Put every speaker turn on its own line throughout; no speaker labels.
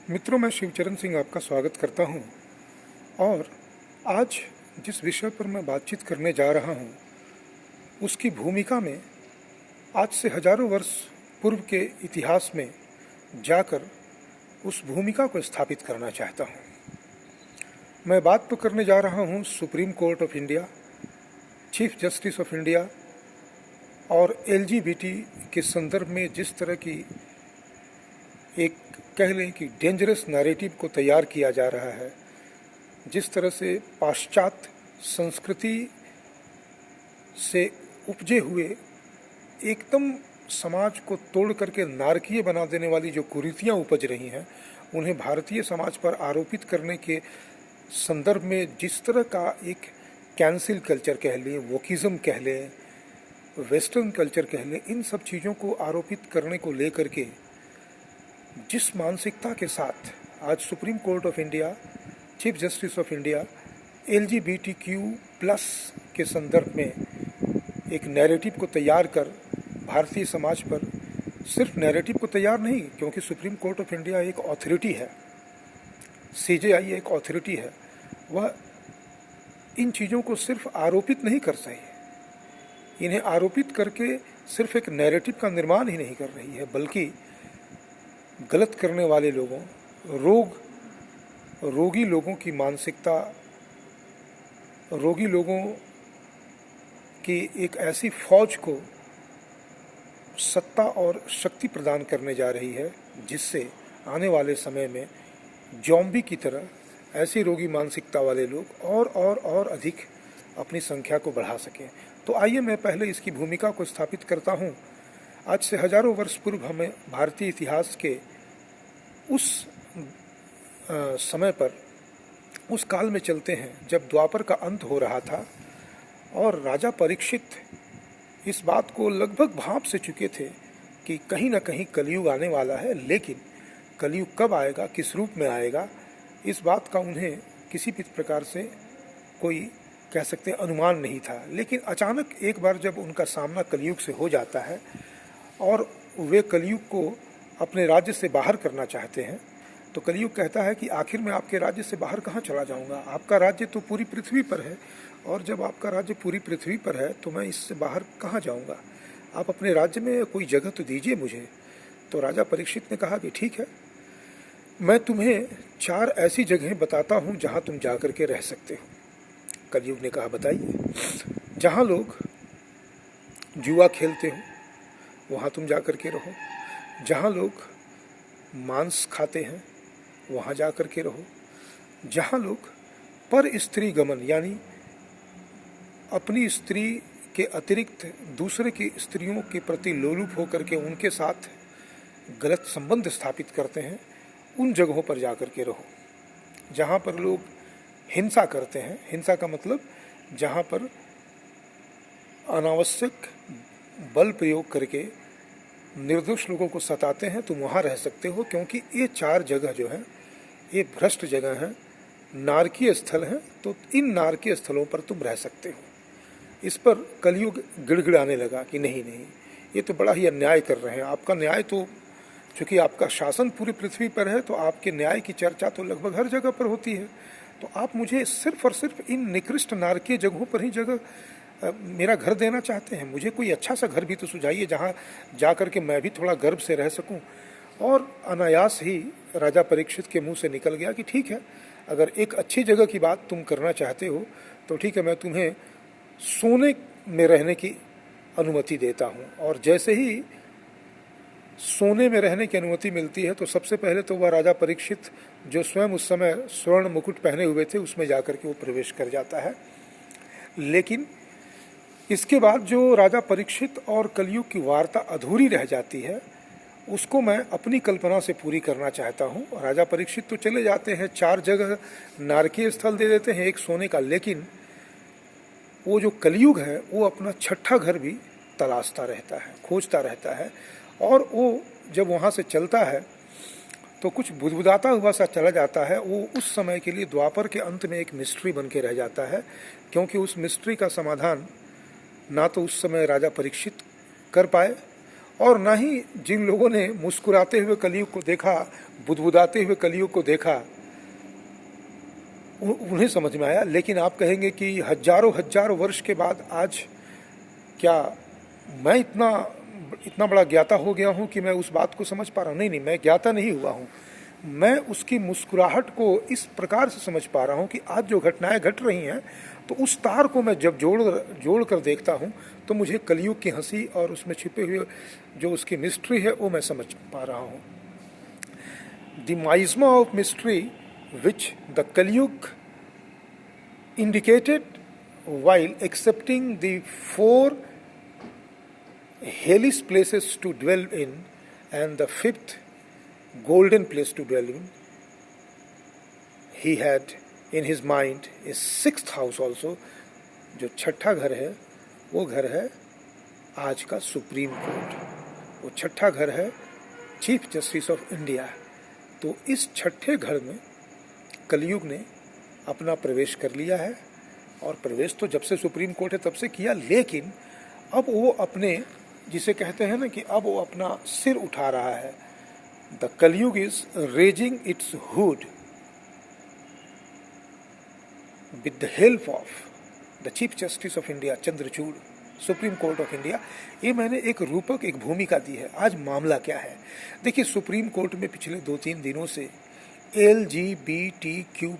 मित्रों, मैं शिवचरण सिंह आपका स्वागत करता हूं और आज जिस विषय पर मैं बातचीत करने जा रहा हूं उसकी भूमिका में आज से हजारों वर्ष पूर्व के इतिहास में जाकर उस भूमिका को स्थापित करना चाहता हूं। मैं बात तो करने जा रहा हूं supreme court of India, chief justice of India और एलजीबीटी के संदर्भ में जिस तरह की एक कह लें कि डेंजरस नैरेटिव को तैयार किया जा रहा है, जिस तरह से पाश्चात्य संस्कृति से उपजे हुए एकदम समाज को तोड़ करके नारकीय बना देने वाली जो कुरीतियां उपज रही हैं, उन्हें भारतीय समाज पर आरोपित करने के संदर्भ में जिस तरह का एक कैंसिल कल्चर कह लें, वोकिज्म कह लें, वेस्टर्न कल्चर कह लें, इन सब चीज़ों को आरोपित करने को लेकर के जिस मानसिकता के साथ आज supreme court of India, chief justice of India LGBTQ+ के संदर्भ में एक नैरेटिव को तैयार कर भारतीय समाज पर, सिर्फ नैरेटिव को तैयार नहीं, क्योंकि सुप्रीम कोर्ट ऑफ इंडिया एक ऑथोरिटी है, CJI एक ऑथोरिटी है, वह इन चीज़ों को सिर्फ आरोपित नहीं कर सही, इन्हें आरोपित करके सिर्फ एक नैरेटिव का निर्माण ही नहीं कर रही है, बल्कि गलत करने वाले लोगों, रोगी लोगों की मानसिकता, रोगी लोगों की एक ऐसी फौज को सत्ता और शक्ति प्रदान करने जा रही है जिससे आने वाले समय में ज़ॉम्बी की तरह ऐसी रोगी मानसिकता वाले लोग और अधिक अपनी संख्या को बढ़ा सकें। तो आइए मैं पहले इसकी भूमिका को स्थापित करता हूँ। आज से हजारों वर्ष पूर्व हमें भारतीय इतिहास के उस समय पर, उस काल में चलते हैं जब द्वापर का अंत हो रहा था और राजा परीक्षित इस बात को लगभग भांप से चुके थे कि कहीं ना कहीं कलयुग आने वाला है, लेकिन कलयुग कब आएगा, किस रूप में आएगा, इस बात का उन्हें किसी भी प्रकार से कोई कह सकते हैं अनुमान नहीं था। लेकिन अचानक एक बार जब उनका सामना कलयुग से हो जाता है और वे कलयुग को अपने राज्य से बाहर करना चाहते हैं, तो कलयुग कहता है कि आखिर मैं आपके राज्य से बाहर कहाँ चला जाऊँगा, आपका राज्य तो पूरी पृथ्वी पर है, और जब आपका राज्य पूरी पृथ्वी पर है तो मैं इससे बाहर कहाँ जाऊँगा, आप अपने राज्य में कोई जगह तो दीजिए मुझे। तो राजा परीक्षित ने कहा कि ठीक है, मैं तुम्हें 4 ऐसी जगहें बताता हूँ जहाँ तुम जा कर के रह सकते हो। कलयुग ने कहा बताइए। जहाँ लोग जुआ खेलते हो वहाँ तुम जा कर के रहो, जहाँ लोग मांस खाते हैं वहाँ जा कर के रहो, जहाँ लोग पर स्त्री गमन यानी अपनी स्त्री के अतिरिक्त दूसरे की स्त्रियों के प्रति लोलुप होकर के उनके साथ गलत संबंध स्थापित करते हैं, उन जगहों पर जा कर के रहो। जहाँ पर लोग हिंसा करते हैं, हिंसा का मतलब जहाँ पर अनावश्यक बल प्रयोग करके निर्दोष लोगों को सताते हैं, तुम वहाँ रह सकते हो, क्योंकि ये 4 जगह जो हैं ये भ्रष्ट जगह हैं, नारकीय स्थल हैं, तो इन नारकीय स्थलों पर तुम रह सकते हो। इस पर कलयुग गिड़गिड़ाने लगा कि नहीं, ये तो बड़ा ही अन्याय कर रहे हैं, आपका न्याय तो, चूँकि आपका शासन पूरी पृथ्वी पर है तो आपके न्याय की चर्चा तो लगभग हर जगह पर होती है, तो आप मुझे सिर्फ और सिर्फ इन निकृष्ट नारकीय जगहों पर ही जगह मेरा घर देना चाहते हैं। मुझे कोई अच्छा सा घर भी तो सुझाइए जहाँ जा कर के मैं भी थोड़ा गर्व से रह सकूं। और अनायास ही राजा परीक्षित के मुंह से निकल गया कि ठीक है, अगर एक अच्छी जगह की बात तुम करना चाहते हो तो ठीक है, मैं तुम्हें सोने में रहने की अनुमति देता हूँ। और जैसे ही सोने में रहने की अनुमति मिलती है तो सबसे पहले तो वह राजा परीक्षित, जो स्वयं उस समय स्वर्ण मुकुट पहने हुए थे, उसमें जाकर के वो प्रवेश कर जाता है। लेकिन इसके बाद जो राजा परीक्षित और कलयुग की वार्ता अधूरी रह जाती है, उसको मैं अपनी कल्पना से पूरी करना चाहता हूँ। राजा परीक्षित तो चले जाते हैं, 4 जगह नारकीय स्थल दे देते हैं, एक सोने का, लेकिन वो जो कलयुग है वो अपना 6ठा घर भी तलाशता रहता है, खोजता रहता है। और वो जब वहाँ से चलता है तो कुछ बुदबुदाता हुआ सा चला जाता है। वो उस समय के लिए द्वापर के अंत में एक मिस्ट्री बन के रह जाता है, क्योंकि उस मिस्ट्री का समाधान ना तो उस समय राजा परीक्षित कर पाए और ना ही जिन लोगों ने मुस्कुराते हुए कलयुग को देखा, बुदबुदाते हुए कलयुग को देखा, उन्हें समझ में आया। लेकिन आप कहेंगे कि हजारों हजारों वर्ष के बाद आज क्या मैं इतना बड़ा ज्ञाता हो गया हूँ कि मैं उस बात को समझ पा रहा हूँ? नहीं, मैं ज्ञाता नहीं हुआ हूँ। मैं उसकी मुस्कुराहट को इस प्रकार से समझ पा रहा हूँ कि आज जो घटनाएं घट रही हैं, तो उस तार को मैं जब जोड़ कर देखता हूँ तो मुझे कलयुग की हंसी और उसमें छिपे हुए जो उसकी मिस्ट्री है वो मैं समझ पा रहा हूँ। The miasma of mystery which the Kalyug indicated while accepting the 4 hellish places to dwell in and the 5th golden place to dwell in, he had in his mind a 6th house also. जो छठा घर है वो घर है आज का supreme court, वो छठा घर है चीफ जस्टिस ऑफ इंडिया। तो इस छठे घर में कलयुग ने अपना प्रवेश कर लिया है, और प्रवेश तो जब से सुप्रीम कोर्ट है तब से किया, लेकिन अब वो अपने, जिसे कहते हैं ना कि अब वो अपना सिर उठा रहा है। द कलयुग is raising it's hood with the help of the chief justice of India Chandrachud, supreme court of India. ये मैंने एक रूपक, एक भूमिका दी है। आज मामला क्या है? देखिए, सुप्रीम कोर्ट में पिछले 2-3 दिनों से LGBTQ+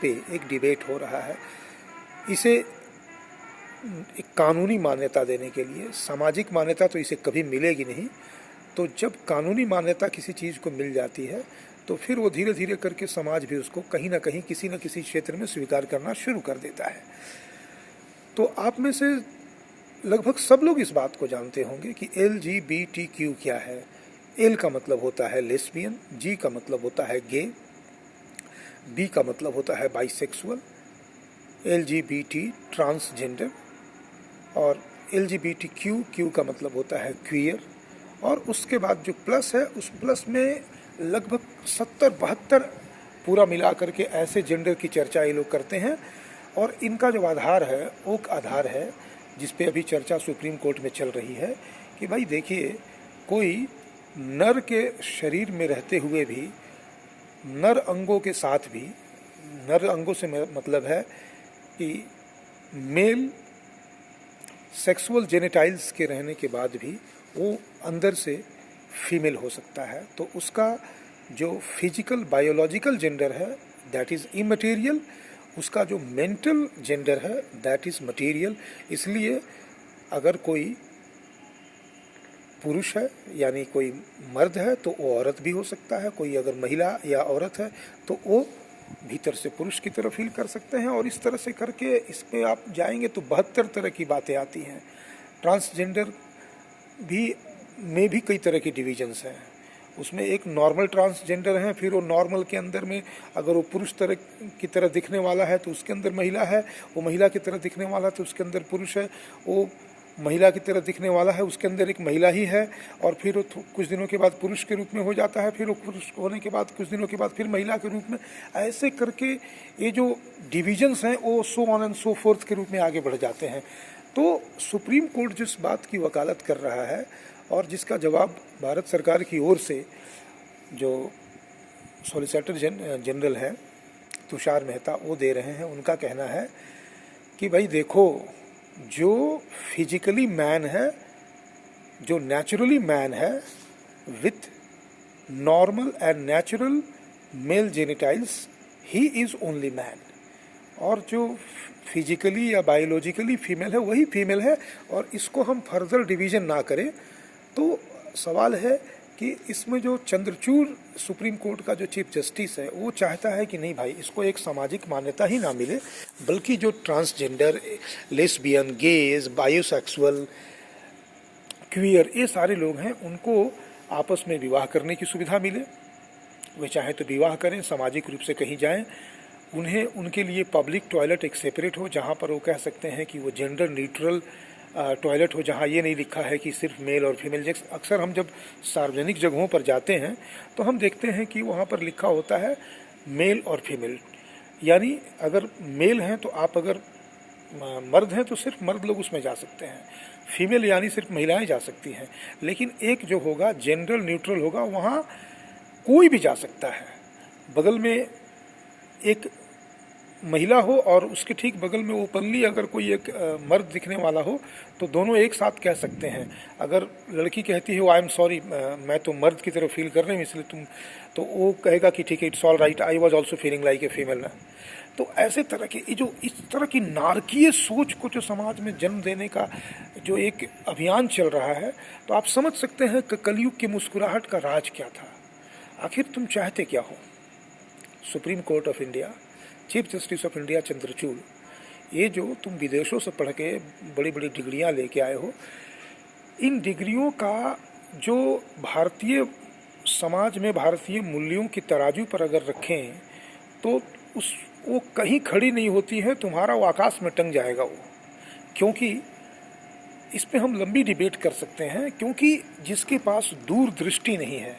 पे एक डिबेट हो रहा है। इसे एक कानूनी मान्यता देने के लिए, सामाजिक मान्यता तो इसे कभी मिलेगी नहीं। तो जब कानूनी मान्यता किसी चीज़ को मिल जाती है तो फिर वो धीरे धीरे करके समाज भी उसको कहीं ना कहीं किसी न किसी क्षेत्र में स्वीकार करना शुरू कर देता है। तो आप में से लगभग सब लोग इस बात को जानते होंगे कि LGBTQ क्या है। L का मतलब होता है लेस्बियन, G का मतलब होता है गे, B का मतलब होता है बाइसेक्सुअल, LGBT ट्रांसजेंडर, और LGBTQ का मतलब होता है क्वियर, और उसके बाद जो प्लस है उस प्लस में लगभग 70-72 पूरा मिला करके ऐसे जेंडर की चर्चा ये लोग करते हैं। और इनका जो आधार है, ओक आधार है, जिस पे अभी चर्चा सुप्रीम कोर्ट में चल रही है कि भाई देखिए, कोई नर के शरीर में रहते हुए भी, नर अंगों के साथ भी, नर अंगों से मतलब है कि मेल सेक्सुअल जेनिटाइल्स के रहने के बाद भी वो अंदर से फीमेल हो सकता है। तो उसका जो फिजिकल बायोलॉजिकल जेंडर है दैट इज़ इमटेरियल, उसका जो मेंटल जेंडर है दैट इज़ मटेरियल। इसलिए अगर कोई पुरुष है यानी कोई मर्द है तो वो औरत भी हो सकता है, कोई अगर महिला या औरत है तो वो भीतर से पुरुष की तरफ फील कर सकते हैं। और इस तरह से करके इस पे आप जाएंगे तो 72 तरह की बातें आती हैं। ट्रांसजेंडर में भी कई तरह की डिविजन्स हैं। उसमें एक नॉर्मल ट्रांसजेंडर है, फिर वो नॉर्मल के अंदर में अगर वो पुरुष तरह की तरह दिखने वाला है तो उसके अंदर महिला है, वो महिला की तरह दिखने वाला तो उसके अंदर पुरुष है, वो महिला की तरह दिखने वाला है उसके अंदर एक महिला ही है, और फिर वो कुछ दिनों के बाद पुरुष के रूप में हो जाता है, फिर वो पुरुष होने के बाद कुछ दिनों के बाद फिर महिला के रूप में, ऐसे करके ये जो डिविजन्स हैं वो so on and so fourth के रूप में आगे बढ़ जाते हैं। तो सुप्रीम कोर्ट जिस बात की वकालत कर रहा है और जिसका जवाब भारत सरकार की ओर से जो सॉलिसिटर जनरल है तुषार मेहता वो दे रहे हैं, उनका कहना है कि भाई देखो, जो फिजिकली मैन है, जो नेचुरली मैन है with normal and natural male genitals, he is only man, और जो फिजिकली या बायोलॉजिकली फीमेल है वही फीमेल है। और इसको हम फर्दर डिवीज़न ना करें तो सवाल है कि इसमें जो चंद्रचूड़ सुप्रीम कोर्ट का जो चीफ जस्टिस है वो चाहता है कि नहीं भाई, इसको एक सामाजिक मान्यता ही ना मिले, बल्कि जो transgender, lesbian, gauge, bisexual, queer, ये सारे लोग हैं उनको आपस में विवाह करने की सुविधा मिले। वे चाहे तो विवाह करें, सामाजिक रूप से कहीं जाएं, उन्हें उनके लिए पब्लिक टॉयलेट एक सेपरेट हो जहाँ पर वो कह सकते हैं कि वो जेंडर न्यूट्रल टॉयलेट हो, जहाँ ये नहीं लिखा है कि सिर्फ मेल और फीमेल। अक्सर हम जब सार्वजनिक जगहों पर जाते हैं तो हम देखते हैं कि वहाँ पर लिखा होता है मेल और फीमेल, यानी अगर मेल हैं तो आप, अगर मर्द हैं तो सिर्फ मर्द लोग उसमें जा सकते हैं। फीमेल यानी सिर्फ महिलाएं जा सकती हैं, लेकिन एक जो होगा जेंडर न्यूट्रल होगा, वहाँ कोई भी जा सकता है। बगल में एक महिला हो और उसके ठीक बगल में ओपनली अगर कोई एक मर्द दिखने वाला हो तो दोनों एक साथ कह सकते हैं। अगर लड़की कहती है आई एम सॉरी, मैं तो मर्द की तरह फील कर रही हूँ इसलिए तुम, तो वो कहेगा कि ठीक है, it's all right, I was also feeling like a female ना। तो ऐसे तरह के जो इस तरह की नारकीय सोच को जो समाज में जन्म देने का जो एक अभियान चल रहा है, तो आप समझ सकते हैं कि कलयुग की मुस्कुराहट का राज क्या था। आखिर तुम चाहते क्या हो? Supreme court of India, chief justice of India Chandrachud, ये जो तुम विदेशों से पढ़ के बड़ी बड़ी डिग्रियां लेके आए हो, इन डिग्रियों का जो भारतीय समाज में भारतीय मूल्यों की तराजू पर अगर रखें तो वो कहीं खड़ी नहीं होती है, तुम्हारा वो आकाश में टंग जाएगा वो। क्योंकि इस पे हम लंबी डिबेट कर सकते हैं, क्योंकि जिसके पास दूरदृष्टि नहीं है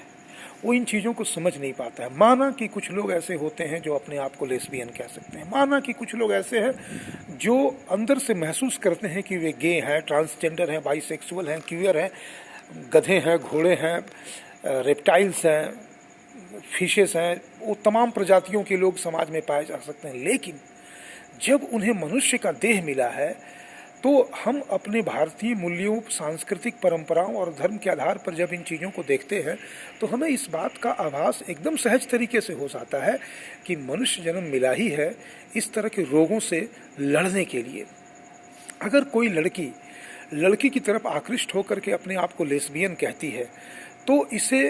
वो इन चीज़ों को समझ नहीं पाता है। माना कि कुछ लोग ऐसे होते हैं जो अपने आप को लेस्बियन कह सकते हैं, माना कि कुछ लोग ऐसे हैं जो अंदर से महसूस करते हैं कि वे गे हैं, ट्रांसजेंडर हैं, बाइसेक्सुअल हैं, क्यूयर हैं, गधे हैं, घोड़े हैं, रेप्टाइल्स हैं, फिशेस हैं, वो तमाम प्रजातियों के लोग समाज में पाए जा सकते हैं। लेकिन जब उन्हें मनुष्य का देह मिला है तो हम अपने भारतीय मूल्यों, सांस्कृतिक परंपराओं और धर्म के आधार पर जब इन चीज़ों को देखते हैं तो हमें इस बात का आभास एकदम सहज तरीके से हो जाता है कि मनुष्य जन्म मिला ही है इस तरह के रोगों से लड़ने के लिए। अगर कोई लड़की की तरफ आकृष्ट होकर के अपने आप को लेस्बियन कहती है तो इसे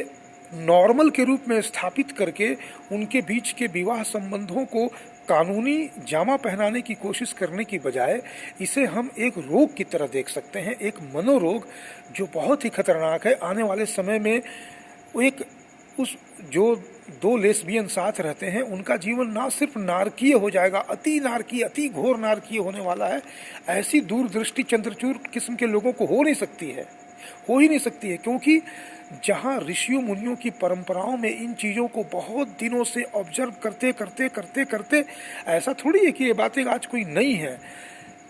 नॉर्मल के रूप में स्थापित करके उनके बीच के विवाह संबंधों को कानूनी जामा पहनाने की कोशिश करने की बजाय इसे हम एक रोग की तरह देख सकते हैं, एक मनोरोग जो बहुत ही खतरनाक है। आने वाले समय में जो दो लेस्बियन साथ रहते हैं उनका जीवन ना सिर्फ नारकीय हो जाएगा, अति नारकीय, अति घोर नारकीय होने वाला है। ऐसी दूरदृष्टि चंद्रचूड़ किस्म के लोगों को हो ही नहीं सकती है, क्योंकि जहाँ ऋषियों मुनियों की परंपराओं में इन चीज़ों को बहुत दिनों से ऑब्जर्व करते ऐसा थोड़ी है कि ये बातें आज कोई नई है।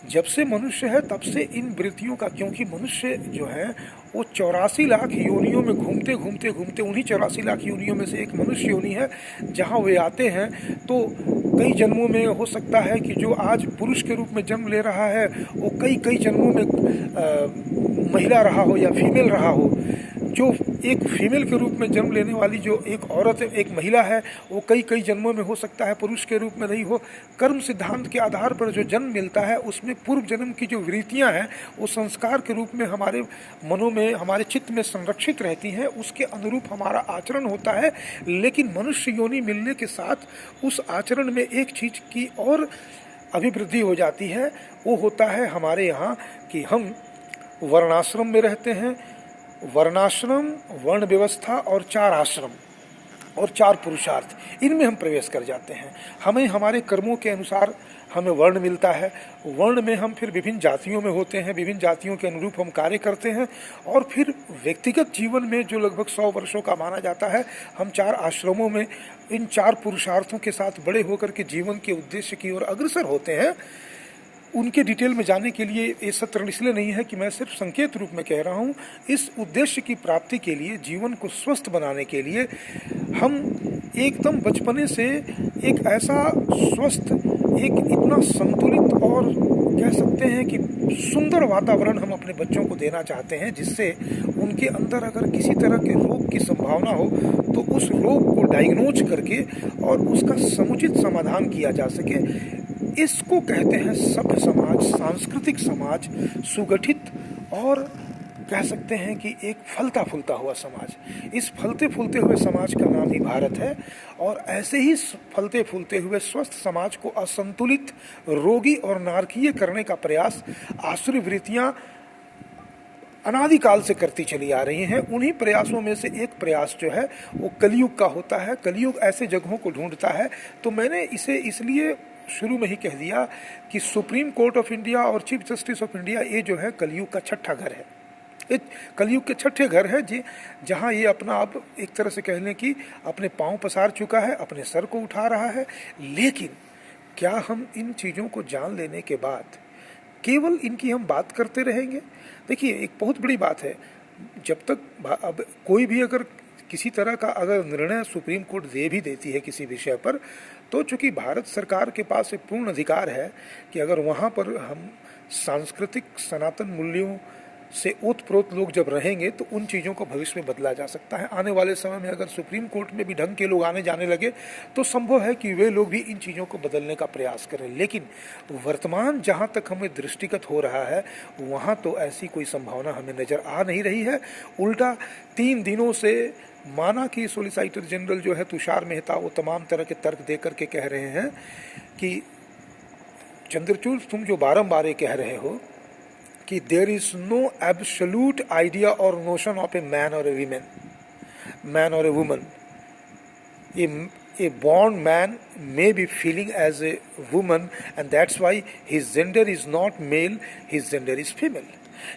जब से मनुष्य है तब से इन वृत्तियों का, क्योंकि मनुष्य जो है वो 84 लाख योनियों में घूमते उन्हीं 84 लाख योनियों में से एक मनुष्य योनि है जहाँ वे आते हैं। तो कई जन्मों में हो सकता है कि जो आज पुरुष के रूप में जन्म ले रहा है वो कई जन्मों में महिला रहा हो या फीमेल रहा हो। जो एक फीमेल के रूप में जन्म लेने वाली जो एक औरत है, एक महिला है, वो कई जन्मों में हो सकता है पुरुष के रूप में रही हो। कर्म सिद्धांत के आधार पर जो जन्म मिलता है उसमें पूर्व जन्म की जो वृत्तियां हैं वो संस्कार के रूप में हमारे मनों में, हमारे चित्त में संरक्षित रहती हैं, उसके अनुरूप हमारा आचरण होता है। लेकिन मनुष्य योनि मिलने के साथ उस आचरण में एक चीज की और अभिवृद्धि हो जाती है, वो होता है हमारे यहाँ कि हम वर्णाश्रम में रहते हैं। वर्णाश्रम, वर्ण व्यवस्था और 4 आश्रम और 4 पुरुषार्थ, इनमें हम प्रवेश कर जाते हैं। हमें हमारे कर्मों के अनुसार हमें वर्ण मिलता है। वर्ण में हम फिर विभिन्न जातियों में होते हैं, विभिन्न जातियों के अनुरूप हम कार्य करते हैं और फिर व्यक्तिगत जीवन में जो लगभग 100 वर्षों का माना जाता है, हम 4 आश्रमों में इन 4 पुरुषार्थों के साथ बड़े होकर के जीवन के उद्देश्य की ओर अग्रसर होते हैं। उनके डिटेल में जाने के लिए ये सत्र इसलिए नहीं है कि मैं सिर्फ संकेत रूप में कह रहा हूँ। इस उद्देश्य की प्राप्ति के लिए, जीवन को स्वस्थ बनाने के लिए हम एकदम बचपने से एक ऐसा स्वस्थ, एक इतना संतुलित और कह सकते हैं कि सुंदर वातावरण हम अपने बच्चों को देना चाहते हैं, जिससे उनके अंदर अगर किसी तरह के रोग की संभावना हो तो उस रोग को डायग्नोज करके और उसका समुचित समाधान किया जा सके। इसको कहते हैं सभ्य समाज, सांस्कृतिक समाज, सुगठित और कह सकते हैं कि एक फलता फूलता हुआ समाज। इस फलते फूलते हुए समाज का नाम ही भारत है। और ऐसे ही फलते फूलते हुए स्वस्थ समाज को असंतुलित, रोगी और नारकीय करने का प्रयास आसुरी वृत्तियां अनादिकाल से करती चली आ रही हैं। उन्हीं प्रयासों में से एक प्रयास जो है वो कलयुग का होता है। कलयुग ऐसे जगहों को ढूंढता है। तो मैंने इसे इसलिए शुरू में ही कह दिया कि सुप्रीम कोर्ट ऑफ इंडिया और चीफ जस्टिस ऑफ इंडिया ये जो है कलयुग का छठा घर है। ये कलयुग के छठे घर है जी, जहाँ ये अपना अब एक तरह से कह लें कि अपने पांव पसार चुका है, अपने सर को उठा रहा है। लेकिन क्या हम इन चीज़ों को जान लेने के बाद केवल इनकी हम बात करते रहेंगे? देखिए, एक बहुत बड़ी बात है, जब तक अब कोई भी अगर किसी तरह का अगर निर्णय सुप्रीम कोर्ट दे भी देती है किसी विषय पर, तो चूंकि भारत सरकार के पास एक पूर्ण अधिकार है कि अगर वहाँ पर हम सांस्कृतिक सनातन मूल्यों से ओतप्रोत लोग जब रहेंगे तो उन चीज़ों को भविष्य में बदला जा सकता है। आने वाले समय में अगर सुप्रीम कोर्ट में भी ढंग के लोग आने जाने लगे तो संभव है कि वे लोग भी इन चीज़ों को बदलने का प्रयास करें, लेकिन वर्तमान जहाँ तक हमें दृष्टिगत हो रहा है वहाँ तो ऐसी कोई संभावना हमें नज़र आ नहीं रही है। उल्टा 3 दिनों से माना कि सॉलिसिटर जनरल जो है तुषार मेहता वो तमाम तरह के तर्क दे करके कह रहे हैं कि चंद्रचूड़, तुम जो बारंबार कह रहे हो कि there is no absolute idea और नोशन ऑफ ए मैन और a woman. A born man may be feeling as a woman, and that's why his gender is not male, his gender is female.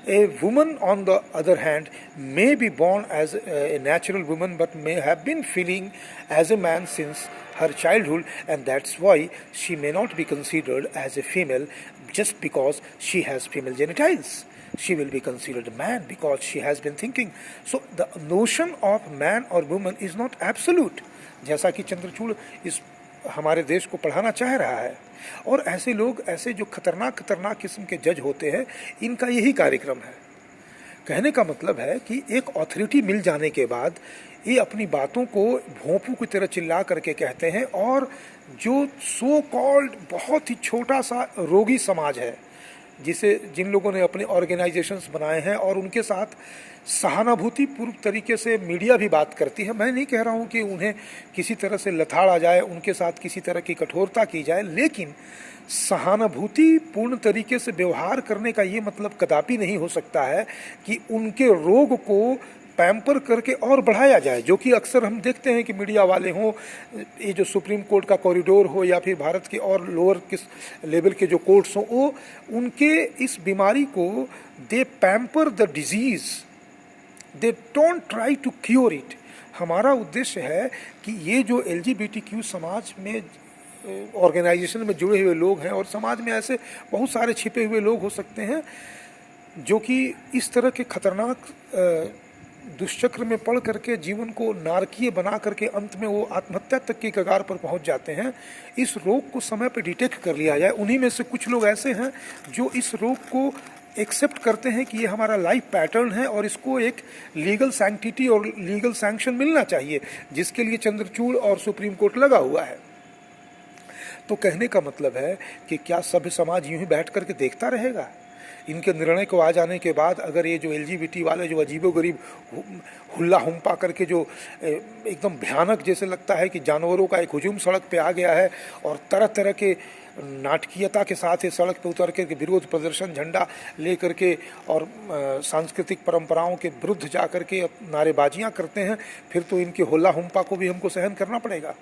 A woman, on the other hand, may be born as a natural woman but may have been feeling as a man since her childhood, and that's why she may not be considered as a female just because she has female genitals. She will be considered a man because she has been thinking. So the notion of man or woman is not absolute, जैसा कि चंद्रचूड़ इस हमारे देश को पढ़ाना चाह रहा है। और ऐसे लोग, ऐसे जो खतरनाक किस्म के जज होते हैं, इनका यही कार्यक्रम है। कहने का मतलब है कि एक ऑथोरिटी मिल जाने के बाद ये अपनी बातों को भोंपू की तरह चिल्ला करके कहते हैं, और जो सो कॉल्ड बहुत ही छोटा सा रोगी समाज है, जिन लोगों ने अपने ऑर्गेनाइजेशंस बनाए हैं और उनके साथ सहानुभूतिपूर्व तरीके से मीडिया भी बात करती है। मैं नहीं कह रहा हूं कि उन्हें किसी तरह से लथाड़ा जाए, उनके साथ किसी तरह की कठोरता की जाए, लेकिन सहानुभूतिपूर्ण तरीके से व्यवहार करने का ये मतलब कदापि नहीं हो सकता है कि उनके रोग को पैम्पर करके और बढ़ाया जाए, जो कि अक्सर हम देखते हैं कि मीडिया वाले हों, ये जो सुप्रीम कोर्ट का कॉरिडोर हो या फिर भारत के और लोअर किस लेवल के जो कोर्ट्स हों, वो उनके इस बीमारी को they pamper the disease, they don't try to cure it. हमारा उद्देश्य है कि ये जो LGBTQ समाज में ऑर्गेनाइजेशन में जुड़े हुए लोग हैं, और समाज में ऐसे बहुत सारे छिपे हुए लोग हो सकते हैं जो कि इस तरह के खतरनाक दुष्चक्र में पड़ करके जीवन को नारकीय बना करके अंत में वो आत्महत्या तक की कगार पर पहुंच जाते हैं। इस रोग को समय पर डिटेक्ट कर लिया जाए। उन्हीं में से कुछ लोग ऐसे हैं जो इस रोग को एक्सेप्ट करते हैं कि ये हमारा लाइफ पैटर्न है और इसको एक लीगल सैंक्टिटी और लीगल सैंक्शन मिलना चाहिए, जिसके लिए चंद्रचूड़ और सुप्रीम कोर्ट लगा हुआ है। तो कहने का मतलब है कि क्या सभ्य समाज यूं ही बैठ करके देखता रहेगा? इनके निर्णय को आ जाने के बाद अगर ये जो LGBT वाले जो अजीबोगरीब हुल्ला हुम्पा करके जो एकदम भयानक जैसे लगता है कि जानवरों का एक हुजूम सड़क पे आ गया है, और तरह तरह के नाटकीयता के साथ ये सड़क पे उतर के विरोध प्रदर्शन झंडा ले करके और सांस्कृतिक परंपराओं के विरुद्ध जा करके नारेबाजियां करते हैं, फिर तो इनके हुल्ला हुम्पा को भी हमको सहन करना पड़ेगा।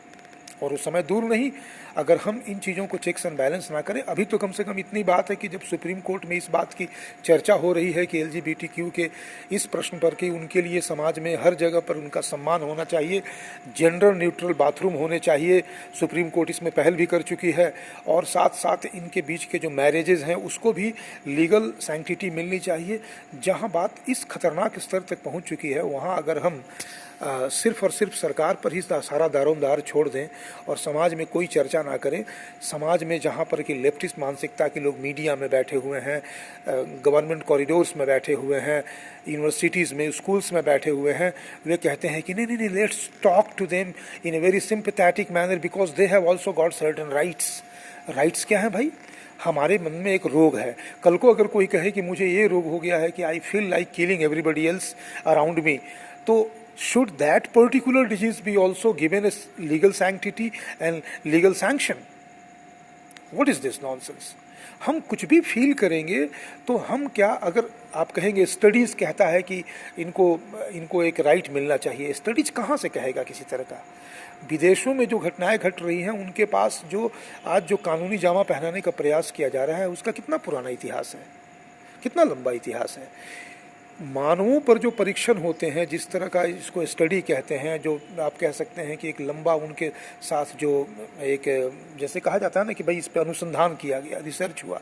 और उस समय दूर नहीं, अगर हम इन चीज़ों को चेक्स एंड बैलेंस ना करें। अभी तो कम से कम इतनी बात है कि जब सुप्रीम कोर्ट में इस बात की चर्चा हो रही है कि LGBTQ के इस प्रश्न पर कि उनके लिए समाज में हर जगह पर उनका सम्मान होना चाहिए, जेंडर न्यूट्रल बाथरूम होने चाहिए, सुप्रीम कोर्ट इसमें पहल भी कर चुकी है, और साथ साथ इनके बीच के जो मैरिजेज हैं उसको भी लीगल सैंक्टिटी मिलनी चाहिए। जहाँ बात इस खतरनाक स्तर तक पहुँच चुकी है, वहाँ अगर हम सिर्फ और सिर्फ सरकार पर ही सारा दारोमदार छोड़ दें और समाज में कोई चर्चा ना करें, समाज में जहाँ पर कि लेफ्टिस्ट मानसिकता के लोग मीडिया में बैठे हुए हैं, गवर्नमेंट कॉरिडोर्स में बैठे हुए हैं, यूनिवर्सिटीज़ में, स्कूल्स में बैठे हुए हैं, वे कहते हैं कि नहीं नहीं नहीं, let's talk to them in a very sympathetic manner because they have also got certain rights. Rights क्या है भाई? हमारे मन में एक रोग है। कल को अगर कोई कहे कि मुझे ये रोग हो गया है कि I feel like killing everybody else around me, तो should that particular disease be also given a legal sanctity and legal sanction? What is this nonsense? हम कुछ भी फील करेंगे तो हम क्या, अगर आप कहेंगे स्टडीज़ कहता है कि इनको एक राइट मिलना चाहिए, स्टडीज कहाँ से कहेगा किसी तरह का? विदेशों में जो घटनाएं घट रही हैं उनके पास जो आज जो कानूनी जामा पहनाने का प्रयास किया जा रहा है उसका कितना पुराना इतिहास है, कितना लंबा इतिहास है। मानवों पर जो परीक्षण होते हैं, जिस तरह का इसको स्टडी कहते हैं, जो आप कह सकते हैं कि एक लंबा उनके साथ जो एक जैसे कहा जाता है ना कि भाई इस पर अनुसंधान किया गया, रिसर्च हुआ,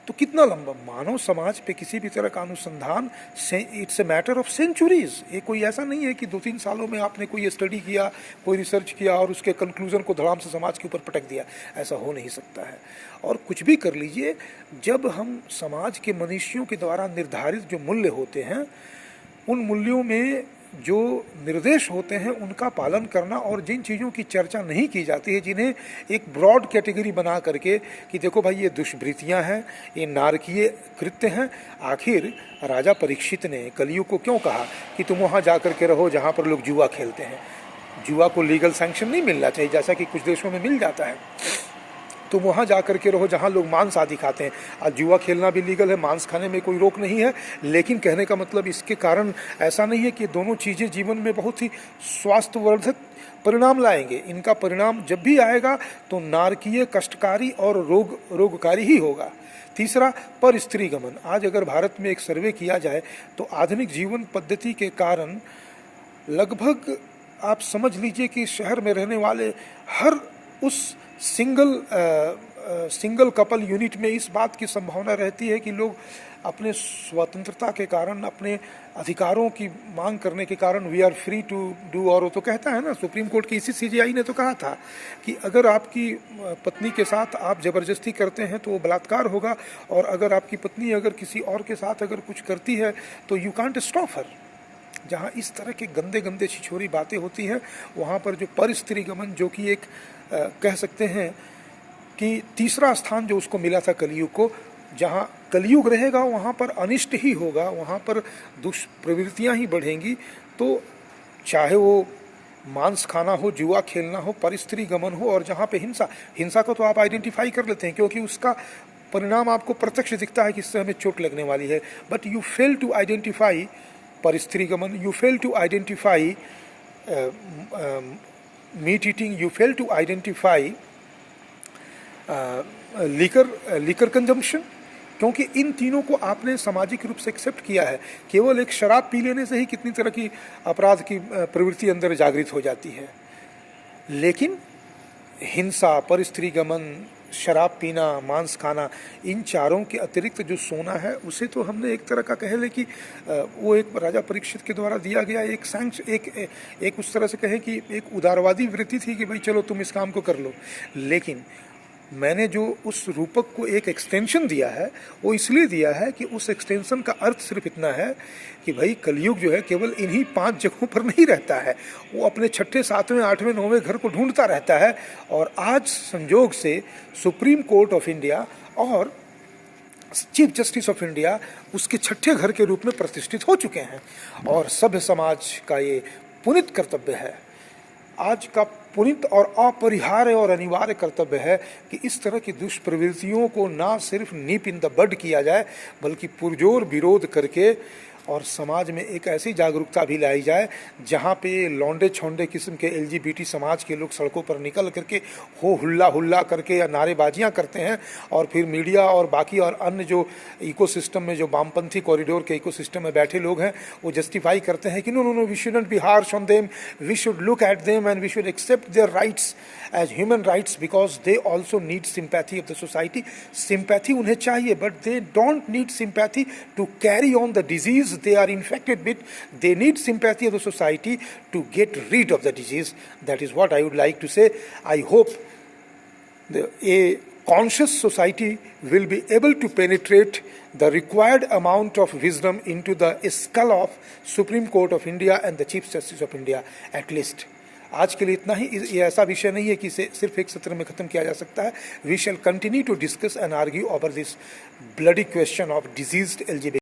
तो कितना लंबा मानव समाज पे किसी भी तरह का अनुसंधान, it's a matter of centuries. ये कोई ऐसा नहीं है कि 2-3 सालों में आपने कोई स्टडी किया, कोई रिसर्च किया और उसके कंक्लूजन को धड़ाम से समाज के ऊपर पटक दिया। ऐसा हो नहीं सकता है। और कुछ भी कर लीजिए, जब हम समाज के मनुष्यों के द्वारा निर्धारित जो मूल्य होते हैं, उन मूल्यों में जो निर्देश होते हैं उनका पालन करना, और जिन चीज़ों की चर्चा नहीं की जाती है, जिन्हें एक ब्रॉड कैटेगरी बना करके कि देखो भाई ये दुष्वृत्तियां हैं, ये नारकीय कृत्य हैं। आखिर राजा परीक्षित ने कलियुग को क्यों कहा कि तुम वहाँ जा कर के रहो जहाँ पर लोग जुआ खेलते हैं? जुआ को लीगल सैंक्शन नहीं मिलना चाहिए, जैसा कि कुछ देशों में मिल जाता है। तुम वहाँ जा कर के रहो जहाँ लोग मांस आदि खाते हैं। आज जुआ खेलना भी लीगल है, मांस खाने में कोई रोक नहीं है, लेकिन कहने का मतलब इसके कारण ऐसा नहीं है कि दोनों चीज़ें जीवन में बहुत ही स्वास्थ्यवर्धक परिणाम लाएंगे। इनका परिणाम जब भी आएगा तो नारकीय, कष्टकारी और रोगकारी ही होगा। तीसरा, पर स्त्री गमन। आज अगर भारत में एक सर्वे किया जाए तो आधुनिक जीवन पद्धति के कारण लगभग आप समझ लीजिए कि शहर में रहने वाले हर उस सिंगल कपल यूनिट में इस बात की संभावना रहती है कि लोग अपने स्वतंत्रता के कारण, अपने अधिकारों की मांग करने के कारण, we are free to do, और वो तो कहता है ना, सुप्रीम कोर्ट की इसी CJI ने तो कहा था कि अगर आपकी पत्नी के साथ आप जबरदस्ती करते हैं तो वो बलात्कार होगा, और अगर आपकी पत्नी अगर किसी और के साथ अगर कुछ करती है तो यू कांट स्टॉप हर। जहाँ इस तरह के गंदे गंदे छिछोरी बातें होती हैं, वहाँ पर जो पर स्त्री गमन, जो कि एक कह सकते हैं कि तीसरा स्थान जो उसको मिला था कलियुग को, जहाँ कलियुग रहेगा वहाँ पर अनिष्ट ही होगा, वहाँ पर दुष्प्रवृत्तियाँ ही बढ़ेंगी। तो चाहे वो मांस खाना हो, जुआ खेलना हो, पर स्त्री गमन हो, और जहाँ पे हिंसा को तो आप आइडेंटिफाई कर लेते हैं क्योंकि उसका परिणाम आपको प्रत्यक्ष दिखता है कि इससे हमें चोट लगने वाली है। But you fail to identify पर स्त्री गमन, you fail to identify meat eating, you fail to identify liquor consumption, क्योंकि इन तीनों को आपने सामाजिक रूप से एक्सेप्ट किया है। केवल एक शराब पी लेने से ही कितनी तरह की अपराध की प्रवृत्ति अंदर जागृत हो जाती है। लेकिन हिंसा, पर स्त्री गमन, शराब पीना, मांस खाना, इन चारों के अतिरिक्त जो सोना है उसे तो हमने एक तरह का कह ले कि वो एक राजा परीक्षित के द्वारा दिया गया एक उस तरह से कहें कि एक उदारवादी वृत्ति थी कि भाई चलो तुम इस काम को कर लो। लेकिन मैंने जो उस रूपक को एक एक्सटेंशन दिया है वो इसलिए दिया है कि उस एक्सटेंशन का अर्थ सिर्फ इतना है कि भाई कलयुग जो है केवल इन्हीं 5 जगहों पर नहीं रहता है, वो अपने 6ठे, 7वें, 8वें, 9वें घर को ढूंढता रहता है। और आज संयोग से सुप्रीम कोर्ट ऑफ इंडिया और चीफ जस्टिस ऑफ इंडिया उसके 6ठे घर के रूप में प्रतिष्ठित हो चुके हैं। और सभ्य समाज का ये पुनीत कर्तव्य है, आज का पुनीत और अपरिहार्य और अनिवार्य कर्तव्य है कि इस तरह की दुष्प्रवृत्तियों को ना सिर्फ नीप इन द बड किया जाए, बल्कि पुरजोर विरोध करके और समाज में एक ऐसी जागरूकता भी लाई जाए जहाँ पे लौंडे छोंडे किस्म के LGBT समाज के लोग सड़कों पर निकल करके हो हुल्ला करके या नारेबाजियाँ करते हैं, और फिर मीडिया और बाकी और अन्य जो इकोसिस्टम में, जो वामपंथी कॉरिडोर के इकोसिस्टम में बैठे लोग हैं, वो जस्टिफाई करते हैं कि no we shouldn't be harsh on them, we should look at them and we should accept their rights as human rights because they also need sympathy of the society. Sympathy उन्हें चाहिए, but they don't need sympathy to carry on the disease they are infected with. They need sympathy of the society to get rid of the disease. That is what I would like to say. I hope a conscious society will be able to penetrate the required amount of wisdom into the skull of Supreme Court of India and the Chief Justice of India at least. आज के लिए इतना ही। ये ऐसा विषय नहीं है कि इसे सिर्फ एक सत्र में खत्म किया जा सकता है। We shall continue to discuss and argue over this bloody question of diseased LGBT.